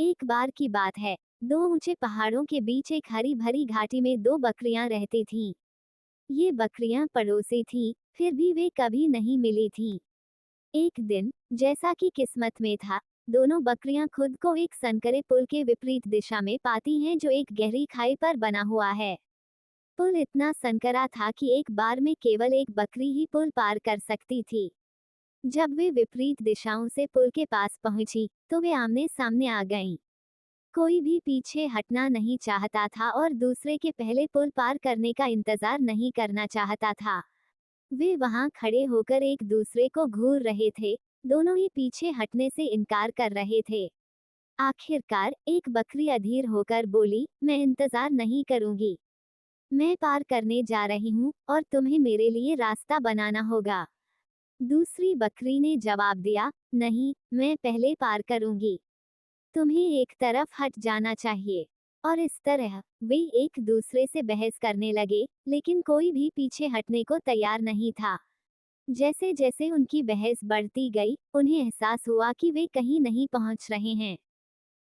एक बार की बात है। दो ऊंचे पहाड़ों के बीच एक हरी भरी घाटी में दो बकरियां रहती थीं। ये बकरियां पड़ोसी थीं, फिर भी वे कभी नहीं मिली थीं। एक दिन, जैसा कि किस्मत में था, दोनों बकरियां खुद को एक संकरे पुल के विपरीत दिशा में पाती हैं जो एक गहरी खाई पर बना हुआ है। पुल इतना संकरा था कि एक बार में केवल एक बकरी ही पुल पार कर सकती थी। जब वे विपरीत दिशाओं से पुल के पास पहुंची, तो वे आमने सामने आ गईं। कोई भी पीछे हटना नहीं चाहता था और दूसरे के पहले पुल पार करने का इंतजार नहीं करना चाहता था। वे वहां खड़े होकर एक दूसरे को घूर रहे थे, दोनों ही पीछे हटने से इनकार कर रहे थे। आखिरकार एक बकरी अधीर होकर बोली, मैं इंतजार नहीं करूंगी। मैं पार करने जा रही हूँ और तुम्हें मेरे लिए रास्ता बनाना होगा। दूसरी बकरी ने जवाब दिया, नहीं, मैं पहले पार करूंगी। तुम्हें एक तरफ हट जाना चाहिए। और इस तरह वे एक दूसरे से बहस करने लगे, लेकिन कोई भी पीछे हटने को तैयार नहीं था। जैसे जैसे उनकी बहस बढ़ती गई, उन्हें एहसास हुआ कि वे कहीं नहीं पहुंच रहे हैं।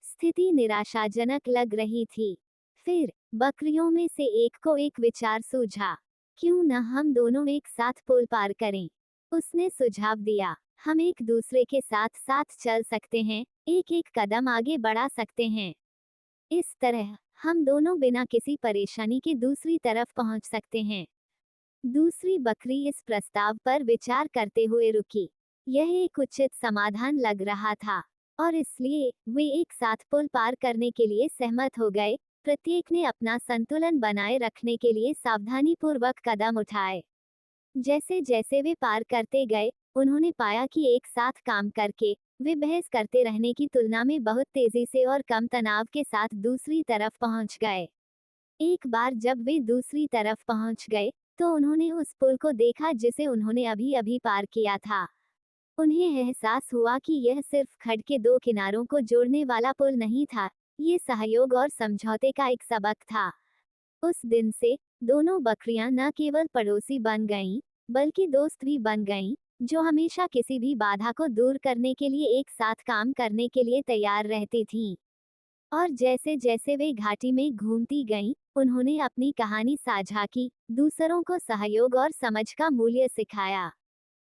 स्थिति निराशाजनक लग रही थी। फिर बकरियों में से एक को एक विचार सूझा। क्यों न हम दोनों एक साथ पुल पार करें? उसने सुझाव दिया। हम एक दूसरे के साथ साथ चल सकते हैं, एक एक कदम आगे बढ़ा सकते हैं। इस तरह हम दोनों बिना किसी परेशानी के दूसरी तरफ पहुंच सकते हैं। दूसरी बकरी इस प्रस्ताव पर विचार करते हुए रुकी। यह एक उचित समाधान लग रहा था और इसलिए वे एक साथ पुल पार करने के लिए सहमत हो गए। प्रत्येक ने अपना संतुलन बनाए रखने के लिए सावधानीपूर्वक कदम उठाए। जैसे जैसे वे पार करते गए, उन्होंने पाया कि एक साथ काम करके वे बहस करते रहने की तुलना में बहुत तेजी से और कम तनाव के साथ दूसरी तरफ पहुंच गए। एक बार जब वे दूसरी तरफ पहुंच गए, तो उन्होंने उस पुल को देखा जिसे उन्होंने अभी अभी पार किया था। उन्हें एहसास हुआ कि यह सिर्फ खड्ड के दो किनारों को जोड़ने वाला पुल नहीं था, ये सहयोग और समझौते का एक सबक था। उस दिन से दोनों बकरियां न केवल पड़ोसी बन गईं, बल्कि दोस्त भी बन गईं, जो हमेशा किसी भी बाधा को दूर करने के लिए एक साथ काम करने के लिए तैयार रहती थीं। और जैसे जैसे वे घाटी में घूमती गईं, उन्होंने अपनी कहानी साझा की, दूसरों को सहयोग और समझ का मूल्य सिखाया।